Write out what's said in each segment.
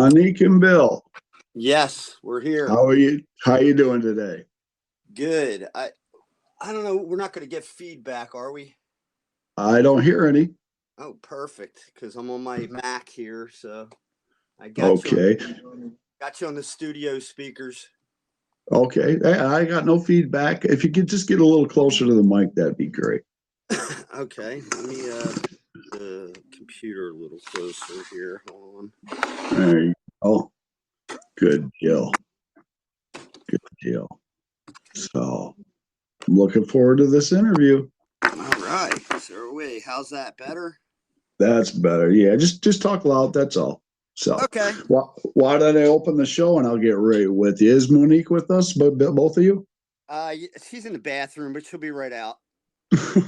Monique and Bill. Yes, we're here. How are you? How you doing today? Good. I don't know. We're not going to get feedback, are we? I don't hear any. Oh, perfect. Because I'm on my Mac here, so I Okay. got you on the studio speakers. Okay. I got no feedback. If you could just get a little closer to the mic, that'd be great. Okay. Let me the computer a little closer here. Hold on. There you go. Good deal. Good deal. So I'm looking forward to this interview. All right. So wait, how's that better? That's better. Yeah, just talk loud. That's all. So okay. Why don't I open the show and I'll get right with you? Is Monique with us? Both of you? She's in the bathroom, but she'll be right out.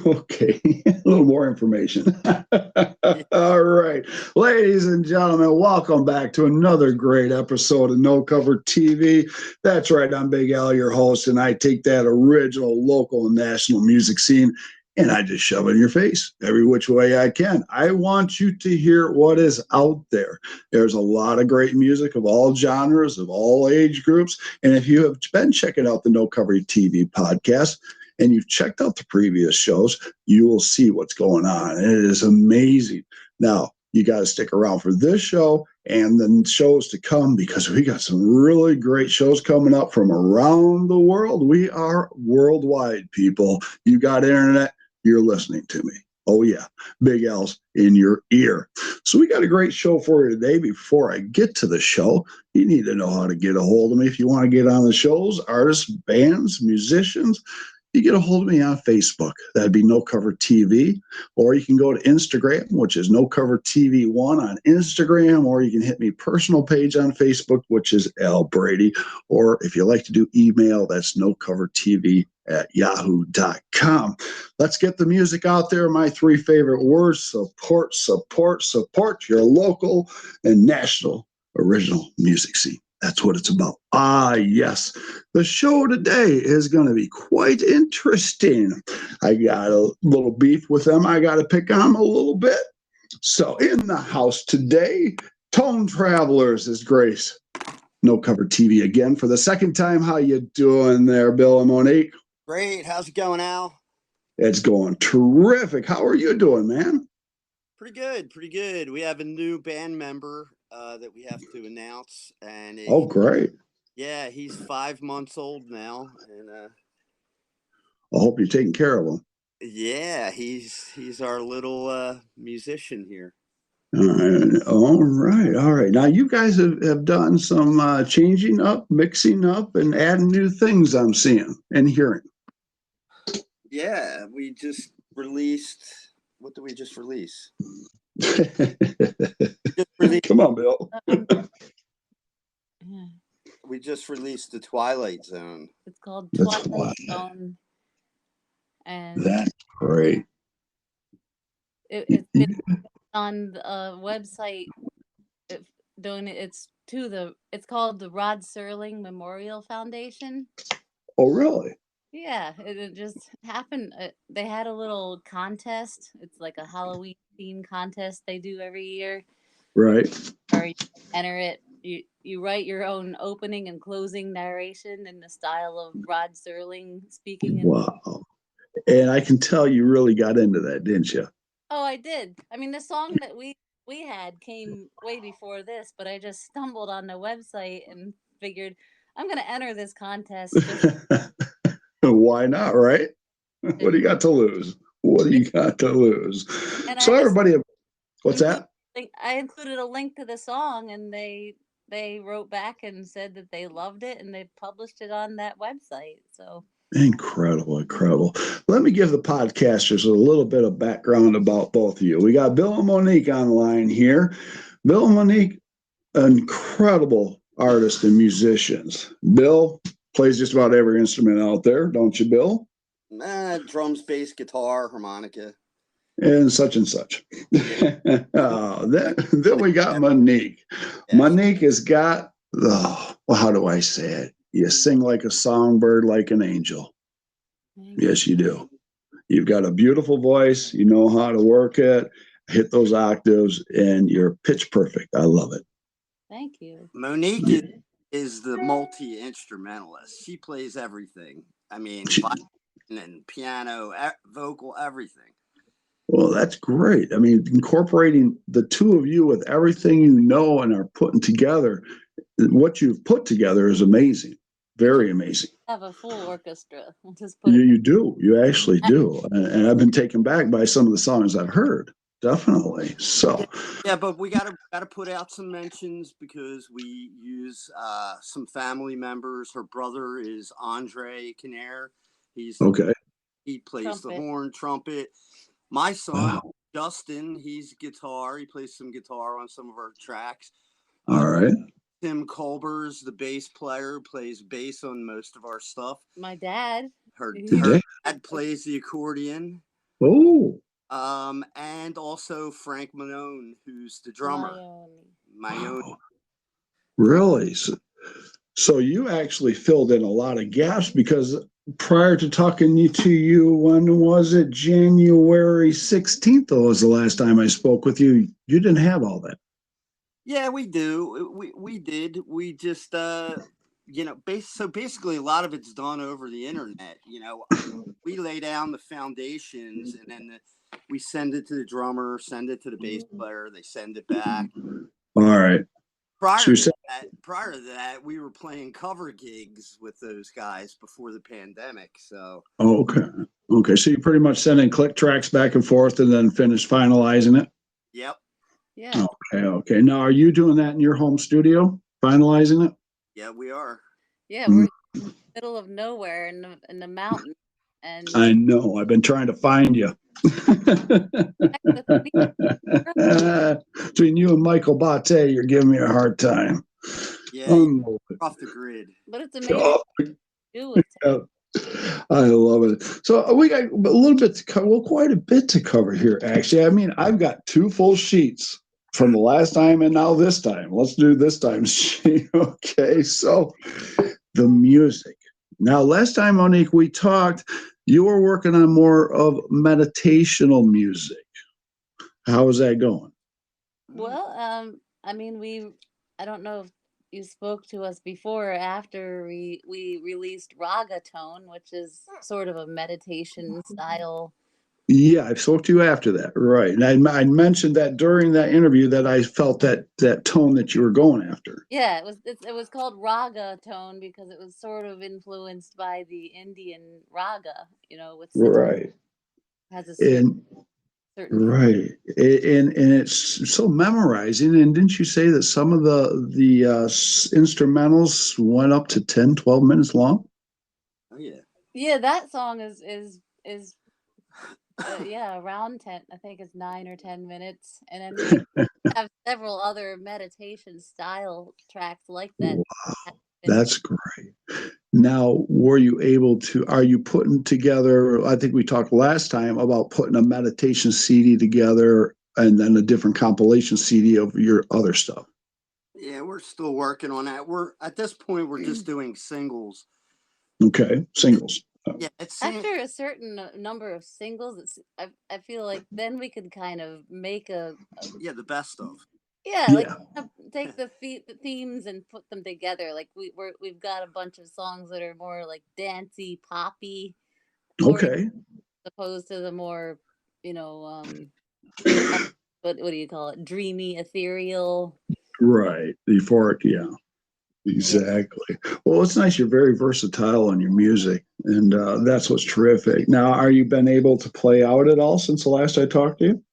Okay, a little more information. All right, ladies and gentlemen, welcome back to another great episode of No Cover TV. That's right, I'm Big Al, your host, and I take that original local and national music scene and I just shove it in your face every which way I can. I want you to hear what is out there. There's a lot of great music of all genres, of all age groups, and if you have been checking out the No Cover TV podcast, and you've checked out the previous shows, you will see what's going on. It is amazing. Now, you got to stick around for this show and the shows to come because we got some really great shows coming up from around the world. We are worldwide, people. You got internet, you're listening to me. Oh, yeah. Big L's in your ear. So we got a great show for you today. Before I get to the show, you need to know how to get a hold of me if you want to get on the shows, artists, bands, musicians. You get a hold of me on Facebook. That'd be No Cover TV. Or you can go to Instagram, which is No Cover TV1 on Instagram. Or you can hit me personal page on Facebook, which is Al Brady. Or if you like to do email, that's nocovertv@yahoo.com. Let's get the music out there. My three favorite words: support, support, support your local and national original music scene. That's what it's about. Ah, yes. The show today is going to be quite interesting. I got a little beef with them. I got to pick on them a little bit. So in the house today, Tone Travelers is Grace. No Cover TV again for the second time. How you doing there, Bill and Monique? Great. How's it going, Al? It's going terrific. How are you doing, man? Pretty good. Pretty good. We have a new band member that we have to announce. And oh, great. Yeah, he's 5 months old now. And I hope you're taking care of him. Yeah, he's our little musician here. All right. Now, you guys have done some changing up, mixing up, and adding new things I'm seeing and hearing. Yeah, we just released. What did we just release? Come on, Bill. We just released the Twilight Zone. It's called Twilight Zone. And that's great. It's been on the website. It's called the Rod Serling Memorial Foundation. Oh, really? Yeah, it just happened. They had a little contest. It's like a Halloween theme contest they do every year. Right. Or you enter it. You write your own opening and closing narration in the style of Rod Serling speaking. Wow. And I can tell you really got into that, didn't you? Oh, I did. I mean, the song that we had came way before this, but I just stumbled on the website and figured I'm going to enter this contest. Why not, right? What do you got to lose? What do you got to lose? And so everybody, what's that? I included a link to the song, and they wrote back and said that they loved it, and they published it on that website. So incredible. Let me give the podcasters a little bit of background about both of you. We got Bill and Monique online here. Bill and Monique, incredible artists and musicians. Bill plays just about every instrument out there, don't you, Bill? Drums, bass, guitar, harmonica. And such. Then we got Monique. Yes. Monique has got, how do I say it? You sing like a songbird, like an angel. Yes, you do. You've got a beautiful voice. You know how to work it, hit those octaves, and you're pitch perfect. I love it. Thank you. Monique is the multi-instrumentalist. She plays everything. I mean, violin and piano, vocal, everything. Well, that's great. I mean, incorporating the two of you with everything you know and are putting together, what you've put together is amazing. Very amazing. Have a full orchestra. We'll just put You do. You actually do. And I've been taken back by some of the songs I've heard. Definitely. So. Yeah, but we gotta put out some mentions because we use some family members. Her brother is Andre Kinnair. Okay. He plays trumpet. the horn, trumpet. My son, Wow. Justin, he's guitar. He plays some guitar on some of our tracks. All right. Tim Culbers, the bass player, plays bass on most of our stuff. My dad. Her Yeah. dad plays the accordion. Oh. And also Frank Manone, who's the drummer. Mayone. Wow. Really? So you actually filled in a lot of gaps because prior to talking to you, when was it? January 16th was the last time I spoke with you. You didn't have all that. Yeah, we do. We did. We just so basically a lot of it's done over the internet. We lay down the foundations and then we send it to the drummer, send it to the bass player, they send it back. All right. Prior to that, we were playing cover gigs with those guys before the pandemic. So okay. Okay. So you pretty much send in click tracks back and forth and then finish finalizing it? Yep. Yeah. Okay. Okay. Now, are you doing that in your home studio, finalizing it? Yeah, we are. Yeah, we're in the middle of nowhere in the mountain. And I know. I've been trying to find you. Between you and Michael Bate, you're giving me a hard time. Yeah, off the grid. But it's amazing to do with it. I love it. So we got a little bit to cover, well, quite a bit to cover here, actually. I mean, I've got 2 full sheets from the last time and now this time. Let's do this time's sheet. Okay, so the music. Now, last time, Monique, we talked, you were working on more of meditational music. How is that going? Well, I mean, I don't know if you spoke to us before or after we released Raga Tone, which is sort of a meditation style. Yeah, I spoke to you after that, right? And I mentioned that during that interview that I felt that tone that you were going after. Yeah, it was called Raga Tone because it was sort of influenced by the Indian raga, with Right. has a And certain right, and it's so memorizing. And didn't you say that some of the instrumentals went up to 10, 12 minutes long? Oh yeah. Yeah, that song is yeah, around 10. I think it's 9 or 10 minutes, and then we have several other meditation style tracks like that. Wow, that's great. Now, are you putting together, I think we talked last time about putting a meditation CD together and then a different compilation CD of your other stuff? Yeah, we're still working on that. At this point, we're just doing singles. Okay, singles. Yeah, it's after a certain number of singles. I feel like then we could kind of make the best of. Yeah, like take the themes and put them together. Like we've got a bunch of songs that are more like dancey, poppy, Okay. opposed to the more, what do you call it? Dreamy, ethereal. Right. Euphoric, yeah. Exactly. Well, it's nice. You're very versatile on your music, and that's what's terrific. Now, are you been able to play out at all since the last I talked to you?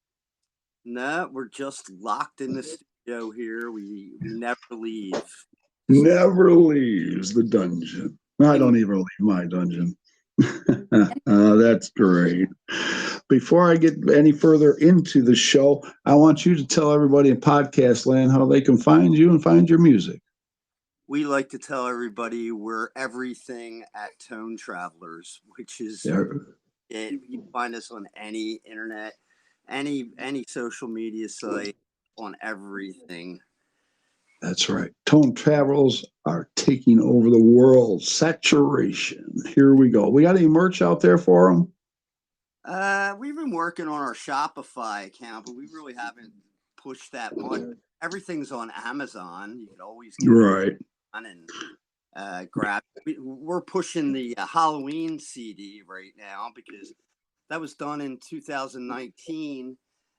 No, we're just locked in the studio here. We never leave. Never leaves the dungeon. I don't even leave my dungeon. That's great. Before I get any further into the show, I want you to tell everybody in podcast land how they can find you and find your music. We like to tell everybody we're everything at Tone Travelers, which is you find us on any internet, any social media site, on everything. That's right. Tone Travels are taking over the world. Saturation. Here we go. We got any merch out there for them? We've been working on our Shopify account, but we really haven't pushed that much everything's on Amazon. You could always get Right. it on and grab. We're pushing the Halloween CD right now because that was done in 2019,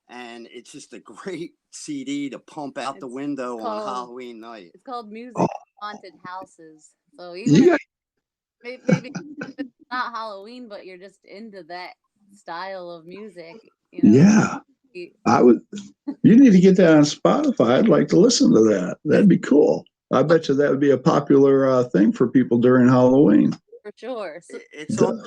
and it's just a great CD to pump out the window on Halloween night. It's called Music Haunted Houses. So even if maybe it's not Halloween, but you're just into that style of music, you know. Yeah. I would. You need to get that on Spotify. I'd like to listen to that. That'd be cool. I bet you that would be a popular thing for people during Halloween. For sure. It's on.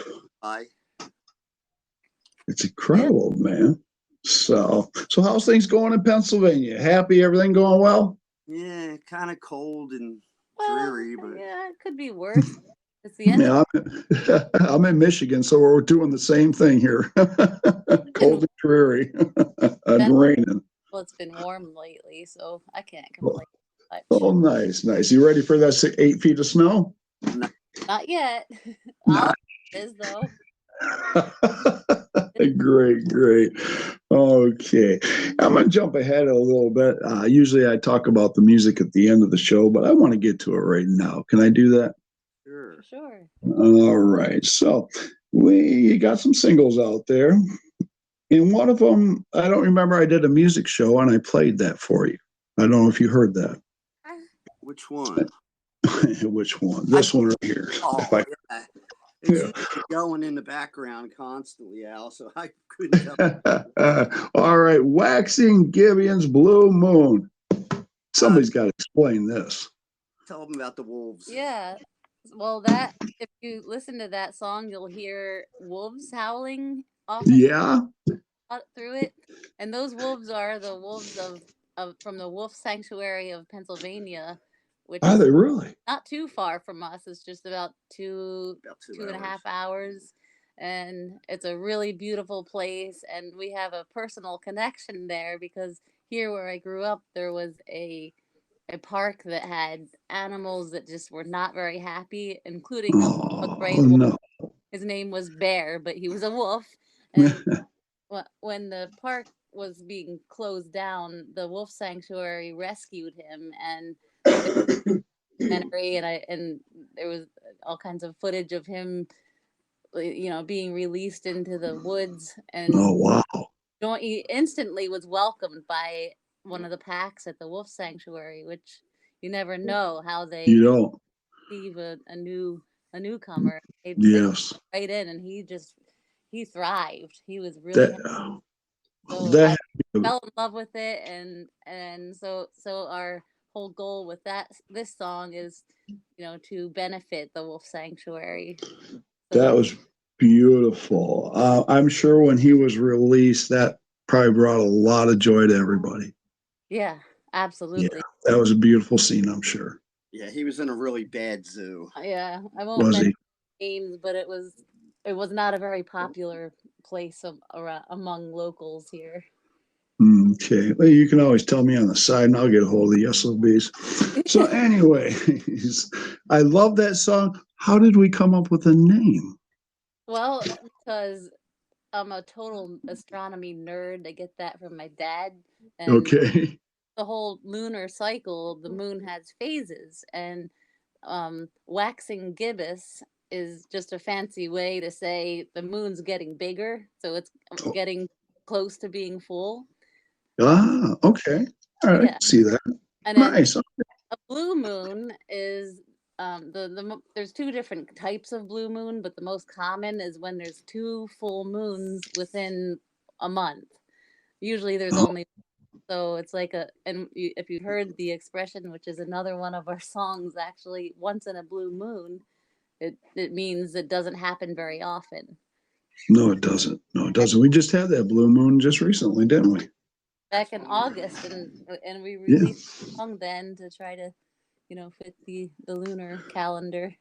It's incredible, man. So how's things going in Pennsylvania? Happy? Everything going well? Yeah, kind of cold and dreary, but yeah, it could be worse. It's the end. Yeah, I'm in Michigan, so we're doing the same thing here. Cold and dreary and raining. Well, it's been warm lately, so I can't complain much. Oh, nice. You ready for that 8 feet of snow? Not yet. Is though. Great. Okay. I'm going to jump ahead a little bit. Usually I talk about the music at the end of the show, but I want to get to it right now. Can I do that? Sure. All right. So we got some singles out there. And one of them, I don't remember, I did a music show and I played that for you. I don't know if you heard that. Which one? Which one? This one right here. Oh, yeah. It's going in the background constantly, Al, so I couldn't tell. All right. Waxing Gibeon's Blue Moon. Somebody's got to explain this. Tell them about the wolves. Yeah. Well, if you listen to that song, you'll hear wolves howling through it. And those wolves are the wolves from the Wolf Sanctuary of Pennsylvania, which are they really? Not too far from us. It's just about two and a half hours. And it's a really beautiful place. And we have a personal connection there because here where I grew up, there was a park that had animals that just were not very happy, including a gray wolf. No. His name was Bear, but he was a wolf. And when the park was being closed down, the Wolf Sanctuary rescued him, and and there was all kinds of footage of him, being released into the woods. And he instantly was welcomed by one of the packs at the Wolf Sanctuary, which you never know how they receive a newcomer. They right in, and he thrived. He was really I fell in love with it, and so our whole goal with this song is, to benefit the Wolf Sanctuary. That was beautiful. I'm sure when he was released, that probably brought a lot of joy to everybody. Yeah, absolutely. Yeah, that was a beautiful scene, I'm sure. Yeah, he was in a really bad zoo. Yeah, I won't mention names, but it was not a very popular place among locals here. Okay, well, you can always tell me on the side, and I'll get a hold of the SOBs. So, anyways, I love that song. How did we come up with a name? Well, because I'm a total astronomy nerd. I get that from my dad. And the whole lunar cycle, the moon has phases, and waxing gibbous is just a fancy way to say the moon's getting bigger, so it's getting close to being full. Okay. All right, see that. And nice. A blue moon is there's two different types of blue moon, but the most common is when there's 2 full moons within a month. Usually there's only, so it's like if you heard the expression, which is another one of our songs, actually, once in a blue moon, it means it doesn't happen very often. No, it doesn't. We just had that blue moon just recently, didn't we? Back in August, and we released a song then to try to, fit the lunar calendar.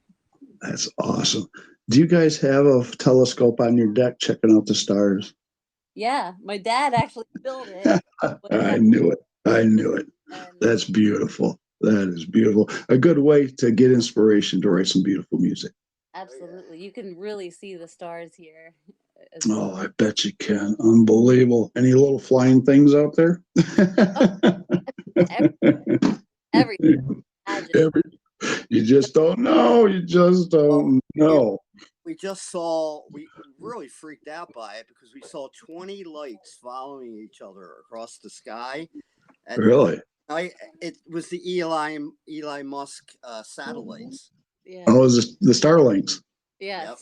That's awesome. Do you guys have a telescope on your deck checking out the stars? Yeah, my dad actually built it. I knew it. That's beautiful. That is beautiful. A good way to get inspiration to write some beautiful music. Absolutely. You can really see the stars here. Oh, I bet you can. Unbelievable. Any little flying things out there? Everything. Imagine. You just don't know. You just Well, don't we know. we just saw we really freaked out by it because we saw 20 lights following each other across the sky at Really? night. It was the Eli Musk satellites. Yeah. Oh, is this the Starlinks? Yep.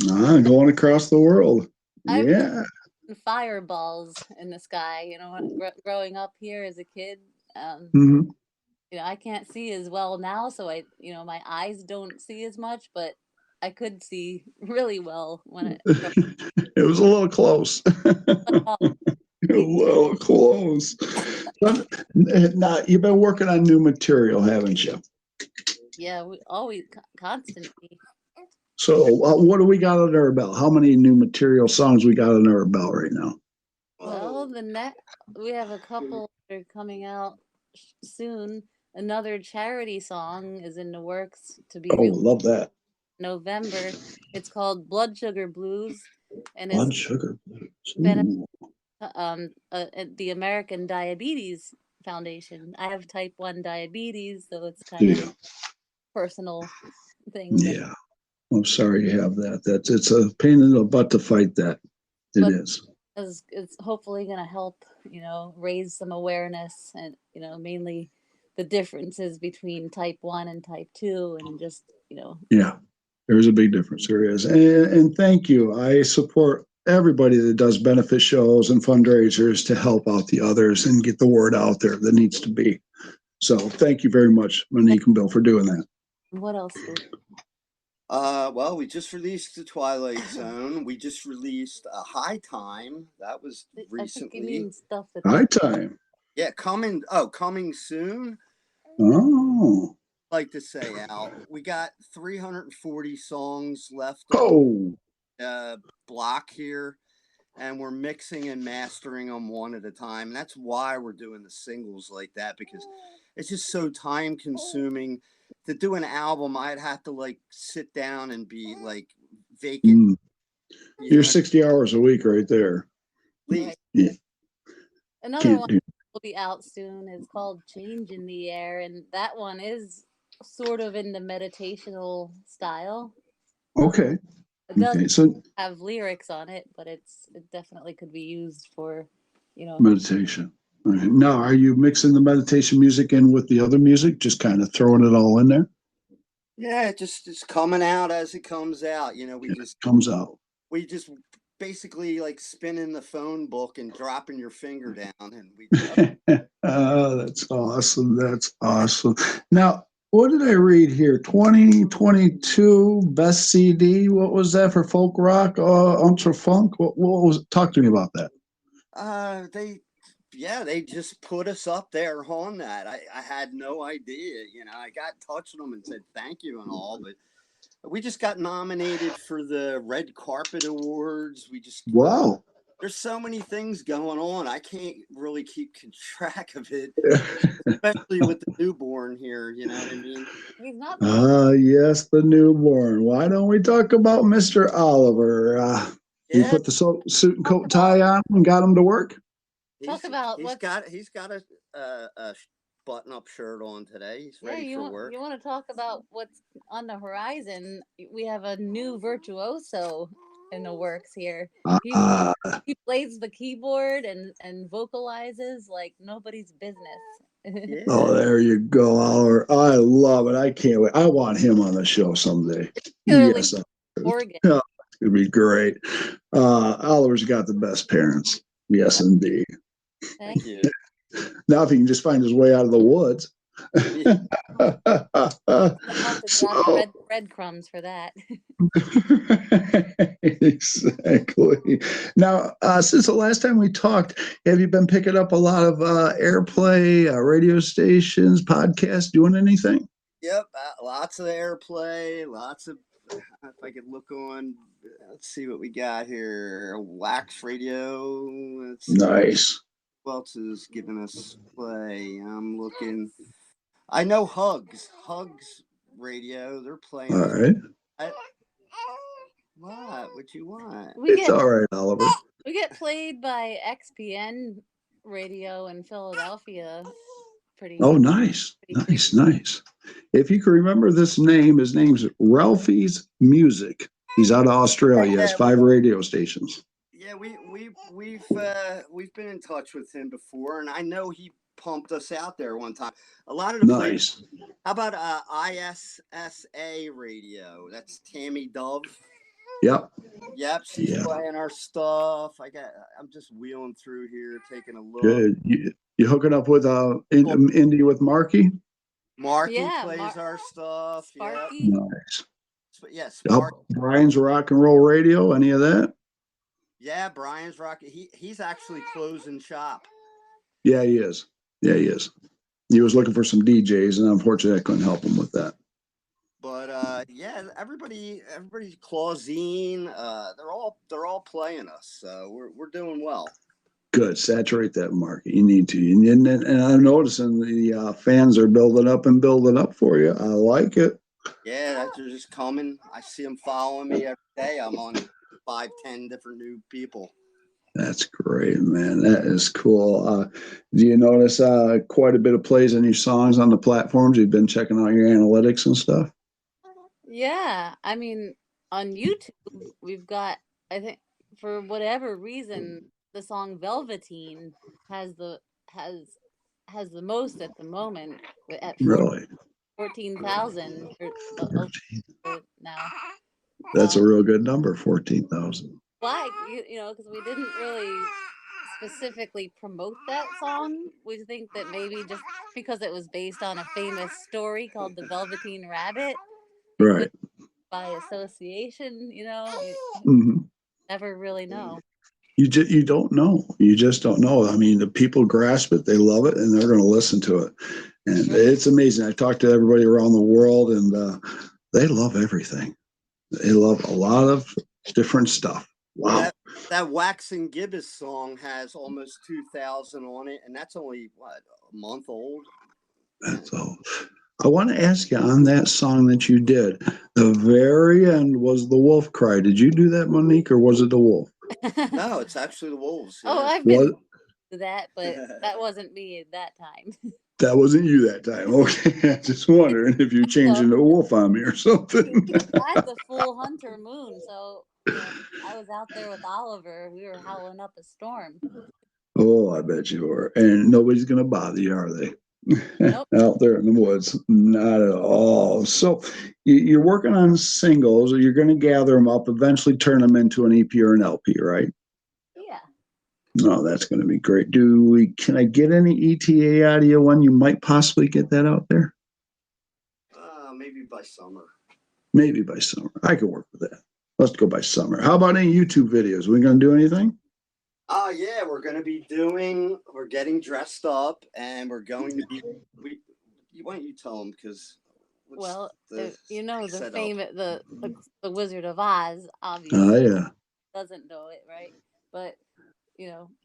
Yes. Going across the world. I've Yeah. seen fireballs in the sky. Growing up here as a kid, Mhm. I can't see as well now, so my eyes don't see as much, but I could see really well when It was a little close. oh, A little close. But now you've been working on new material, haven't you? yeah, we always constantly. So what do we got on our belt? How many new material songs we got on our belt right now? Well, we have a couple that are coming out soon. Another charity song is in the works to be Oh, released love that. in November. It's called Blood Sugar Blues, and is Blood sugar. been Ooh, at the American Diabetes Foundation. I have type 1 diabetes, so it's kind of yeah, personal thing that, yeah. I'm sorry you have that. It's a pain in the butt to fight that. It but is. it's hopefully going to help, raise some awareness and, mainly the differences between type 1 and type 2 and just, Yeah, there's a big difference. There is. And thank you. I support everybody that does benefit shows and fundraisers to help out the others and get the word out there that needs to be. So thank you very much, Monique and Bill, for doing that. what else? Well, we just released the Twilight Zone. We just released a High Time. That was I think you recently. mean stuff that High time. Yeah, coming soon. Oh. Like to say, Al, we got 340 songs left on Oh. block here, and we're mixing and mastering them one at a time. And that's why we're doing the singles like that, because it's just so time consuming. To do an album, I'd have to like sit down and be like vacant. Mm. You're 60 hours a week right there. Least. Yeah. Another one will be out soon. It's called Change in the Air, and that one is sort of in the meditational style. Okay. It doesn't Okay. So have lyrics on it, but it definitely could be used for, meditation. Okay. Now, are you mixing the meditation music in with the other music? Just kind of throwing it all in there? Yeah, it's coming out as it comes out. Comes out. We just basically like spinning the phone book and dropping your finger down, and we. Oh, that's awesome. That's awesome. Now, what did I read here? 2022 best CD. What was that for folk rock? Ultra funk. What was it? Talk to me about that. They just put us up there on that. I had no idea. I got in touch with them and said thank you and all, but we just got nominated for the Red Carpet Awards. Wow. There's so many things going on. I can't really keep track of it, especially with the newborn here. You know what I mean? he's not. Yes, the newborn. Why don't we talk about Mr. Oliver? You Yeah, put the suit and coat tie on and got him to work? Talk about he's got a button up shirt on today. He's yeah. ready for work. You want to talk about what's on the horizon? We have a new virtuoso in the works here. He plays the keyboard and vocalizes like nobody's business. Yeah. Oh, there you go, Oliver. I love it. I can't wait. I want him on the show someday. Yes, Oregon. yeah, it'd be great. Oliver's got the best parents. Yes, indeed. Thank you. Now, if he can just find his way out of the woods. So, breadcrumbs for that. Exactly. Now, since the last time we talked, have you been picking up a lot of airplay, radio stations, podcasts, doing anything? Yep, lots of airplay, lots of. If I could look on, let's see what we got here. Wax Radio. Let's see. Nice. Who else is giving us play? I'm looking. I know Hugs Radio. They're playing. All right. What you want? It's all right, Oliver. We get played by XPN Radio in Philadelphia pretty. Oh, nice, pretty nice. If you can remember this name, his name's Ralphie's Music. He's out of Australia. He has 5 radio stations. Yeah, we've been in touch with him before, and I know he pumped us out there one time. A lot of the Nice. How about ISSA radio? That's Tammy Dove. Yep. Yep, she's playing our stuff. I'm just wheeling through here, taking a look. Good. You hooking up with Indy with Marky? Marky plays our stuff. Sparky. Yeah. Nice. Yeah, Sparky. Brian's Rock and Roll Radio. Any of that? Yeah, Brian's Rock. He's actually closing shop. Yeah, he is. Yeah, he is. He was looking for some DJs, and unfortunately, I couldn't help him with that. But yeah, everybody, Clausine, they're all playing us. So we're doing well. Good. Saturate that market. You need to. And I'm noticing the fans are building up for you. I like it. Yeah, they're just coming. I see them following me every day. I'm on 5-10 different new people. That's great, man. That is cool. Do you notice quite a bit of plays on your songs on the platforms? You've been checking out your analytics and stuff? Yeah. I mean, on YouTube, we've got, I think, for whatever reason, the song Velveteen has the most at the moment at Really 14,000 now. That's a real good number, 14,000. Why? Because we didn't really specifically promote that song. We think that maybe just because it was based on a famous story called The Velveteen Rabbit, right? By association, Mm-hmm. Never really know. You don't know. You just don't know. I mean, the people grasp it, they love it, and they're going to listen to it. And it's amazing. I talk to everybody around the world, and they love everything. They love a lot of different stuff. Wow. That Waxing Gibbous song has almost 2,000 on it, and that's only, a month old? That's all. I want to ask you on that song that you did, the very end was the wolf cry. Did you do that, Monique, or was it the wolf? No, it's actually the wolves. Yeah. Oh, I've been to that, but that wasn't me at that time. That wasn't you that time. Okay, I just wondering if you changed into a wolf on me or something. I had the full hunter moon, so I was out there with Oliver. We were howling up a storm. Oh, I bet you were. And nobody's going to bother you, are they? Nope. Out there in the woods, not at all. So you're working on singles, or you're going to gather them up, eventually turn them into an EP or an LP, right? Yeah. No, that's going to be great. Can I get any ETA audio when you might possibly get that out there? Maybe by summer. Maybe by summer. I could work with that. Let's go by summer. How about any YouTube videos? Are we going to do anything? Yeah, we're getting dressed up, and we're going to be, why don't you tell them, because the famous, the Wizard of Oz, obviously. Oh, yeah. Doesn't know it, right? But,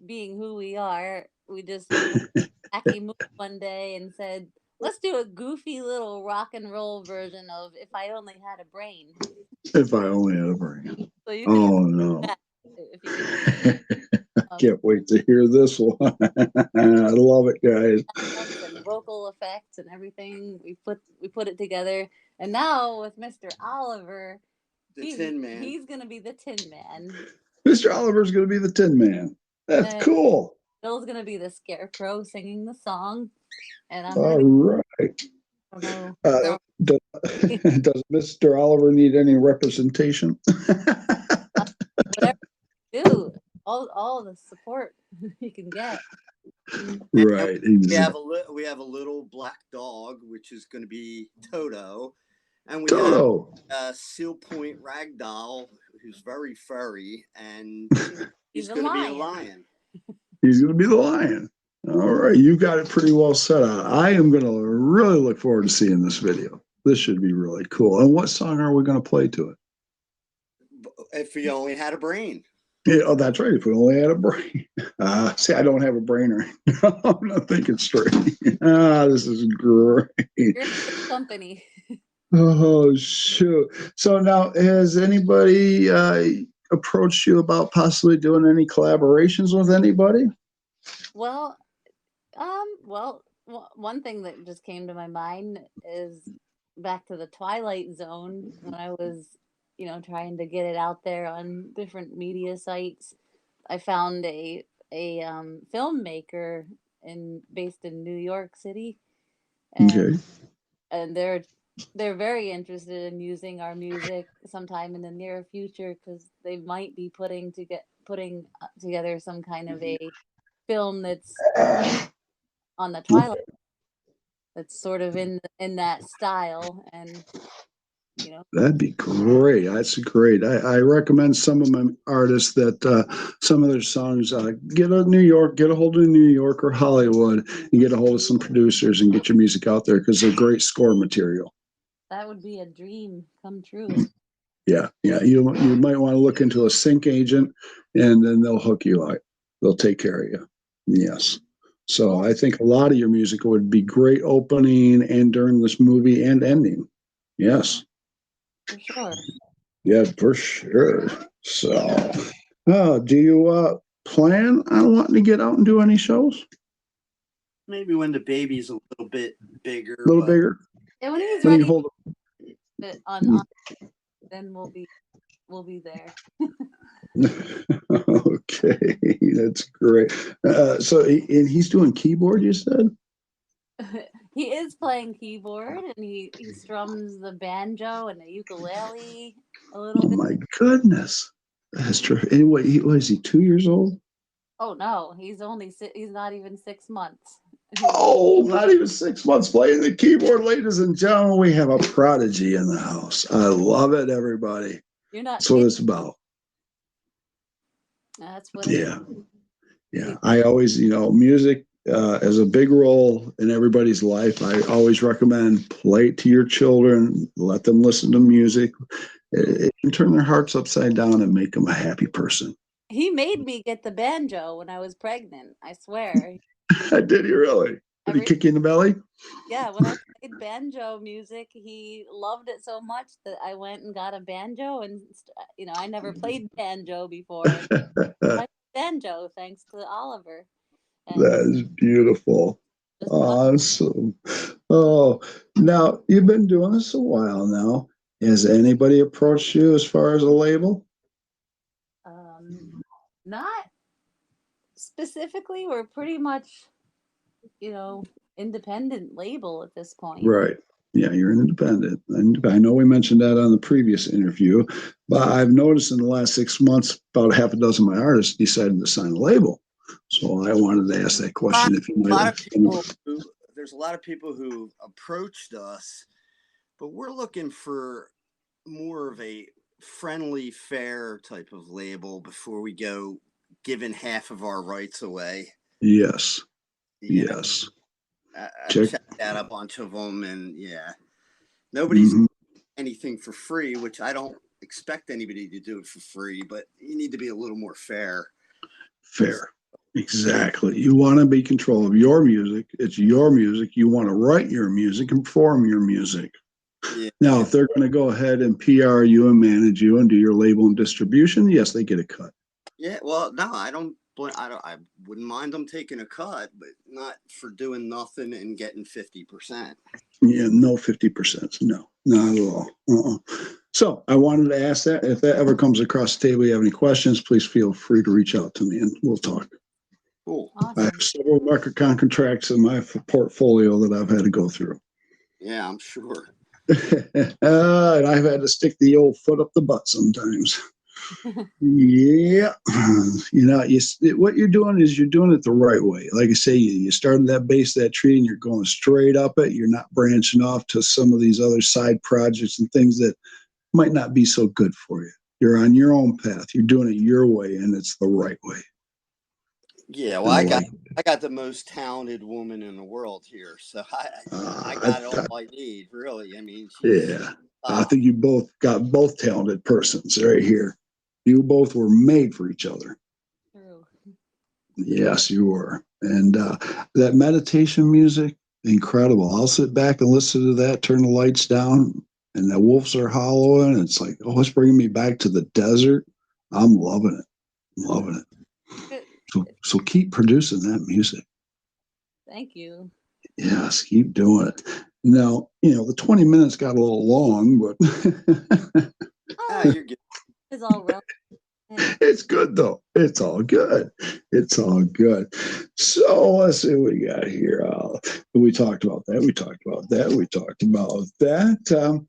being who we are, we just wacky moved one day and said, let's do a goofy little rock and roll version of If I Only Had a Brain. If I Only Had a Brain. So you no. Can't wait to hear this one. I love it, guys. And vocal effects and everything. We put it together. And now with Mr. Oliver, the Tin Man. He's gonna be the Tin Man. Mr. Oliver's gonna be the Tin Man. That's cool. Bill's gonna be the Scarecrow singing the song. And I'm all right. Does Mr. Oliver need any representation? Whatever you do, all the support you can get. Right. Exactly. We have a little black dog, which is going to be Toto, and we have a Seal Point ragdoll who's very furry, and he's going to be a lion. He's going to be the lion. All right, you got it pretty well set out. I am going to really look forward to seeing this video. This should be really cool. And what song are we going to play to it? If We Only Had a Brain. Yeah, oh, that's right. If we only had a brain. See, I don't have a brain right now. I'm not thinking straight. This is great. You're good company. Oh, shoot. So now, has anybody approached you about possibly doing any collaborations with anybody? Well, one thing that just came to my mind is back to the Twilight Zone when I was, trying to get it out there on different media sites. I found a filmmaker based in New York City, and Okay. they're very interested in using our music sometime in the near future because they might be putting together some kind of a film that's on the Twilight, that's sort of in that style, and you know That'd be great. That's great. I recommend some of my artists that some of their songs get get a hold of New York or Hollywood, and get a hold of some producers and get your music out there because they're great score material. that would be a dream come true. Yeah, yeah. You might want to look into a sync agent, and then they'll hook you up. They'll take care of you. Yes. So Cool, I think a lot of your music would be great opening and during this movie and ending. Yes. for sure. Yeah, for sure. So, do you plan on wanting to get out and do any shows? Maybe when the baby's a little bit A bigger, little but bigger? And when he's When you ready hold to on then we'll be there. Okay, that's great. And he's doing keyboard, you said? He is playing keyboard and he strums the banjo and the ukulele a little Oh bit. my goodness. That's true. Anyway, what is he, 2 years old? Oh no, he's not even 6 months. Oh, not even 6 months playing the keyboard, ladies and gentlemen. We have a prodigy in the house. I love it, everybody. You're not That's what kidding. it's about. That's what it Yeah. Yeah. is. I always, music has a big role in everybody's life. I always recommend play it to your children, let them listen to music. It can turn their hearts upside down and make them a happy person. He made me get the banjo when I was pregnant. I swear. Did he really? Did he Every kick you in the belly? Yeah, when I played banjo music, he loved it so much that I went and got a banjo, and I never played banjo before. And I played banjo thanks to Oliver, and That is beautiful. just Awesome. Oh, now you've been doing this a while now. Has anybody approached you as far as a label? not specifically. We're pretty much, you know, independent label at this point. Right. Yeah, you're an independent. And I know we mentioned that on the previous interview, but I've noticed in the last 6 months, about half a dozen of my artists decided to sign a label. So I wanted to ask that question if you a might lot have. of people there's a lot of people who approached us, but we're looking for more of a friendly, fair type of label before we go giving half of our rights away. Yes. You know, Yes. I've Check. checked out a bunch of them, and yeah, nobody's Mhm. anything for free, which I don't expect anybody to do it for free, but you need to be a little more fair. Fair. Exactly. You want to be in control of your music. It's your music. You want to write your music and perform your music. Yeah, Now, if they're going to go ahead and PR you and manage you and do your label and distribution, yes, they get a cut. yeah. Well, no, I wouldn't mind them taking a cut, but not for doing nothing and getting 50%. Yeah, no 50%. No, not at all. So I wanted to ask that. If that ever comes across the table, you have any questions, please feel free to reach out to me and we'll talk. Cool. I have Awesome. several record contracts in my portfolio that I've had to go through. Yeah, I'm sure. And I've had to stick the old foot up the butt sometimes. Yeah, what you're doing is you're doing it the right way. Like I say, you started that base of that tree and you're going straight up it. You're not branching off to some of these other side projects and things that might not be so good for you. You're on your own path. You're doing it your way, and it's the right way. Yeah, well, And I got the most talented woman in the world here, so I I, got all I need, really. I mean, she's yeah, I think you both got both talented persons right here. You both were made for each other. True. Yes, you were. And that meditation music, incredible. I'll sit back and listen to that, turn the lights down, and the wolves are hollowing. It's like, oh, it's bringing me back to the desert. I'm loving it. I'm loving it. Good. So keep producing that music. Thank you. Yes, keep doing it. Now, the 20 minutes got a little long, but Ah, you're good. It's all relative. it's good though. It's all good. It's all good. So let's see what we got here. We talked about that. We talked about that. We talked about that.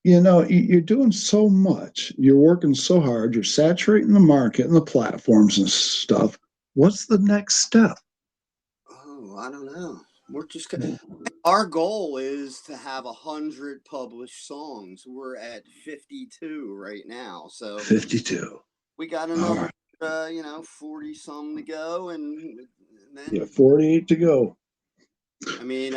You're doing so much. You're working so hard. You're saturating the market and the platforms and stuff. What's the next step? Oh, I don't know. We're just our goal is to have 100 published songs. We're at 52 right now, so 52. we got another 40 some to go, and then 48 to go. I mean,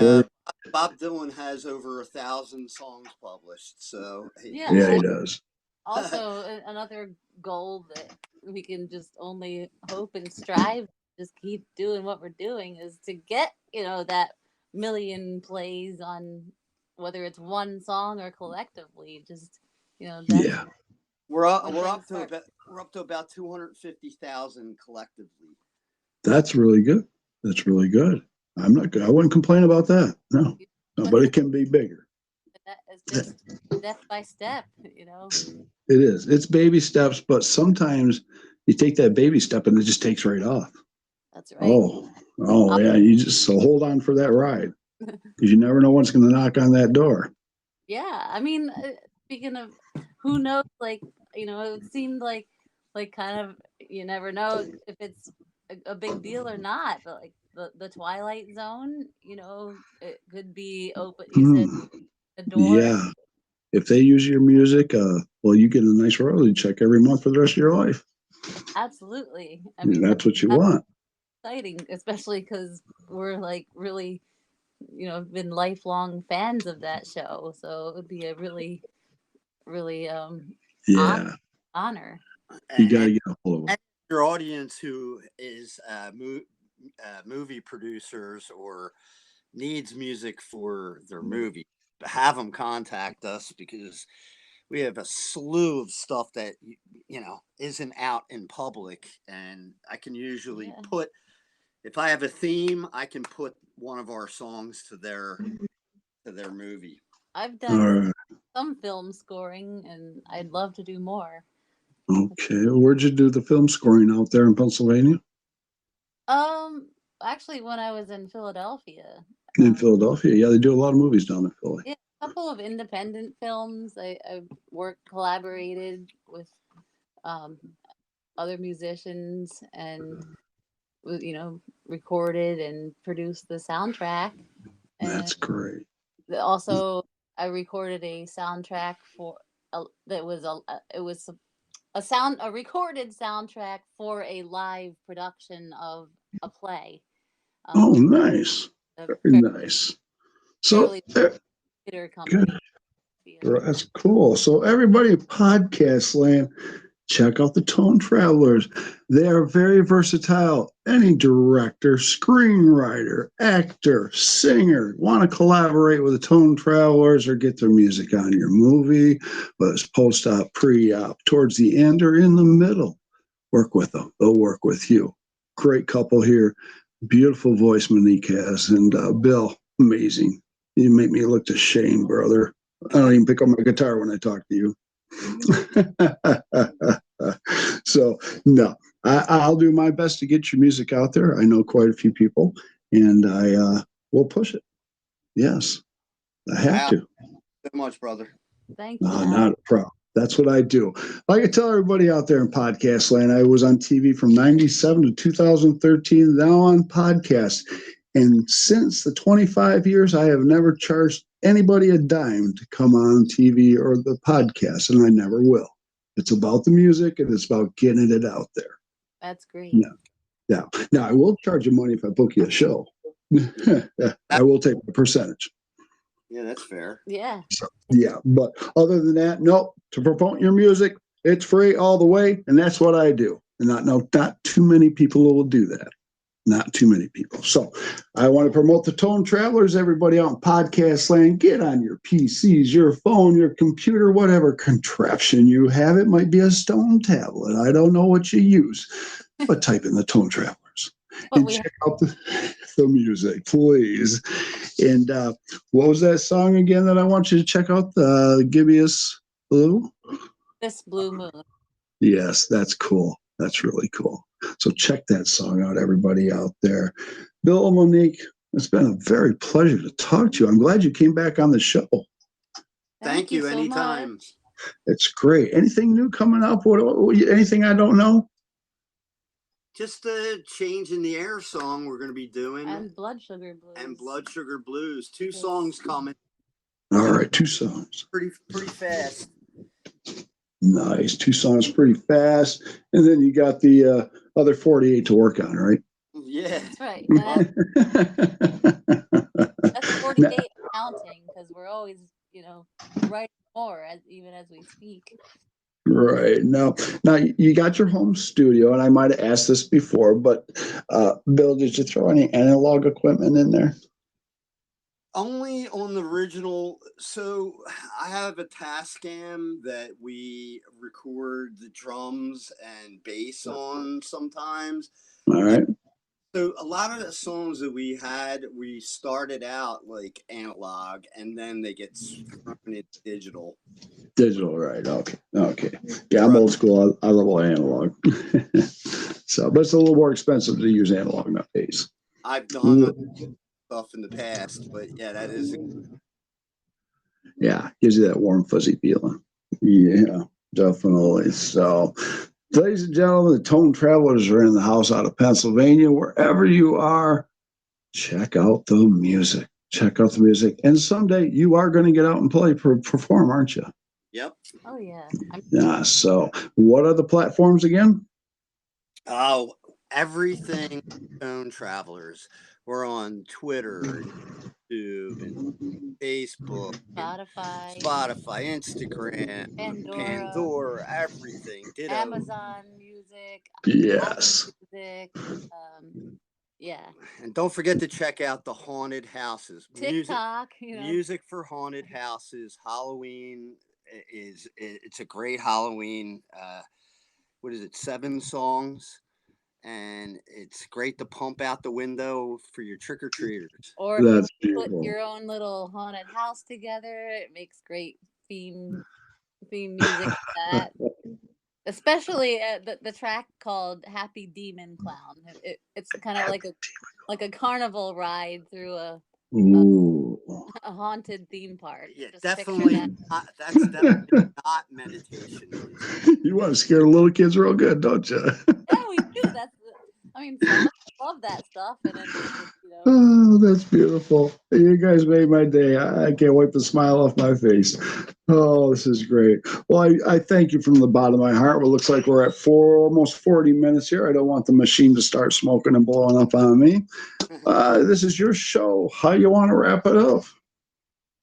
Bob Dylan has over 1,000 songs published, so yeah, he does. Also, another goal that we can just only hope and strive, just keep doing what we're doing, is to get that million plays on whether it's one song or collectively. Just that's we're up to about 250,000 collectively. That's really good. That's really good. I'm not good. I wouldn't complain about that. No, but it can be bigger. It's just step by step, It is. It's baby steps, but sometimes you take that baby step and it just takes right off. That's right. Oh yeah. You just hold on for that ride because you never know what's going to knock on that door. Yeah, I mean, speaking of, who knows? It seemed like kind of, you never know if it's a big deal or not. But like the Twilight Zone, it could be open. You said a door. Yeah. If they use your music, well, you get a nice royalty check every month for the rest of your life. Absolutely. I mean, that's what you want. Exciting, especially because we're like really, been lifelong fans of that show. So it would be a really, really honor. You got to get a hold of them. Your audience who is movie producers or needs music for their movie, have them contact us, because we have a slew of stuff that isn't out in public, and I can usually put, if I have a theme, I can put one of our songs to their movie. I've done some film scoring, and I'd love to do more. Okay, where'd you do the film scoring? Out there in Pennsylvania? Actually, when I was in Philadelphia. In Philadelphia, yeah, they do a lot of movies down in Philly. Yeah, a couple of independent films. I collaborated with other musicians, and recorded and produced the soundtrack. That's great. Also, I recorded a soundtrack for a recorded soundtrack for a live production of a play. Oh, nice. Very nice. So, theater company. Good. That's cool. So, everybody, podcast land, check out the Tone Travelers. They are very versatile. Any director, screenwriter, actor, singer want to collaborate with the Tone Travelers or get their music on your movie, whether it's post-op, pre-op, towards the end, or in the middle. Work with them. They'll work with you. Great couple here. Beautiful voice Monique has. And Bill, amazing. You make me look to shame, brother. I don't even pick up my guitar when I talk to you. So, no, I'll do my best to get your music out there. I know quite a few people, and I will push it. Yes, I have to. So much, brother. Thank you. Not a problem. That's what I do. Like I tell everybody out there in podcast land, I was on TV from 97 to 2013, now on podcast. And since the 25 years, I have never charged anybody a dime to come on TV or the podcast, and I never will. It's about the music, and it's about getting it out there. That's great. Yeah. Now, I will charge you money if I book you a show. I will take a percentage. Yeah, that's fair. Yeah. So, yeah, but other than that, no. To promote your music, it's free all the way, and that's what I do. And not too many people will do that. Not too many people. So I want to promote the Tone Travelers. Everybody out in podcast land, get on your PCs, your phone, your computer, whatever contraption you have. It might be a stone tablet. I don't know what you use, but type in the Tone Travelers. But and check out the music, please. And what was that song again that I want you to check out? The Gibeus Blue? This Blue Moon. Yes, that's cool. That's really cool. So check that song out, everybody out there. Bill and Monique, it's been a very pleasure to talk to you. I'm glad you came back on the show. Thank you. so Anytime. much. It's great. Anything new coming up? Anything I don't know? Just a Change in the Air song we're going to be doing. And Blood Sugar Blues. And Blood Sugar Blues. 2 songs coming. All right, 2 songs. Pretty fast. Nice. 2 songs pretty fast. And then you got the other 48 to work on, right? Yeah. That's right. That's 48 counting, because we're always, writing more even as we speak. Right. Now you got your home studio, and I might have asked this before, but Bill, did you throw any analog equipment in there? Only on the original. So I have a Tascam that we record the drums and bass on sometimes. All right. So a lot of the songs that we started out like analog, and then they get thrown into digital. Digital, right? Okay. Yeah, I'm old school. I love all analog. So, but it's a little more expensive to use analog nowadays. I've done stuff in the past, but yeah, that is. Yeah, gives you that warm, fuzzy feeling. Yeah, definitely. So, ladies and gentlemen, the Tone Travelers are in the house out of Pennsylvania. Wherever you are, check out the music. Check out the music. And someday you are going to get out and perform, aren't you? Yep. Oh, yeah. Yeah. So, what are the platforms again? Oh, everything Tone Travelers. We're on Twitter, YouTube, and Facebook, Spotify, Instagram, Pandora, everything. Ditto. Amazon Music. Yes. Apple Music. Yeah. And don't forget to check out the haunted houses. TikTok. Music for haunted houses. Halloween it's a great Halloween. What is it? 7 songs. And it's great to pump out the window for your trick-or-treaters. Or if you put your own little haunted house together, it makes great theme music for that. Especially the track called Happy Demon Clown. It's kind of like a carnival ride through a haunted theme park. Yeah, Just definitely not, that's definitely not meditation music. You want to scare the little kids real good, don't you? Yeah, we do. Some love that stuff, and then Oh, that's beautiful. You guys made my day. I can't wipe the smile off my face. Oh, this is great. Well, I thank you from the bottom of my heart. Well, it looks like we're at almost 40 minutes here. I don't want the machine to start smoking and blowing up on me. This is your show. How you want to wrap it up?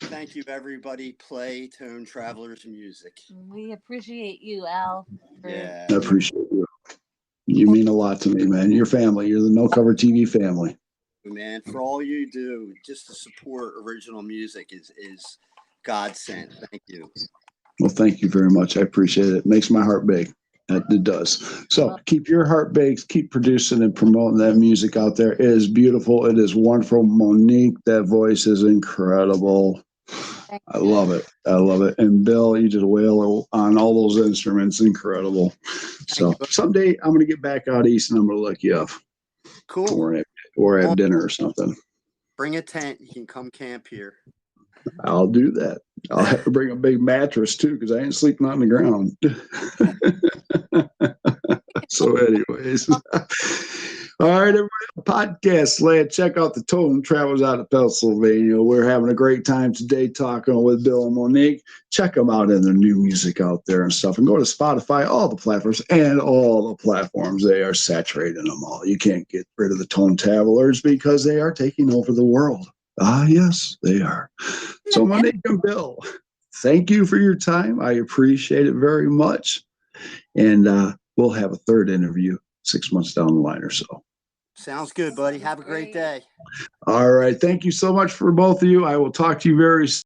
Thank you, everybody. Play Tone Travelers music. We appreciate you, Al. Yeah. I appreciate you. You mean a lot to me, man. Your family. You're the No Cover TV family. Man, for all you do, just to support original music is God sent. Thank you. Well, thank you very much. I appreciate it. It makes my heart big. It does. So keep your heart baked. Keep producing and promoting that music out there. It is beautiful. It is wonderful. Monique, that voice is incredible. I love it. I love it. And Bill, you did a whale on all those instruments. Incredible. So someday I'm going to get back out east and I'm going to look you up. Cool. Or have dinner or something. Bring a tent. You can come camp here. I'll do that. I'll have to bring a big mattress too, because I ain't sleeping on the ground. So anyways. All right, everybody, podcast land. Check out the Tone Travels out of Pennsylvania. We're having a great time today talking with Bill and Monique. Check them out in their new music out there and stuff. And go to Spotify, all the platforms, and all the platforms. They are saturating them all. You can't get rid of the Tone Travelers because they are taking over the world. Ah, yes, they are. So Monique and Bill, thank you for your time. I appreciate it very much. And we'll have a third interview 6 months down the line or so. Sounds good, buddy. Have a great day. All right. Thank you so much for both of you. I will talk to you very soon.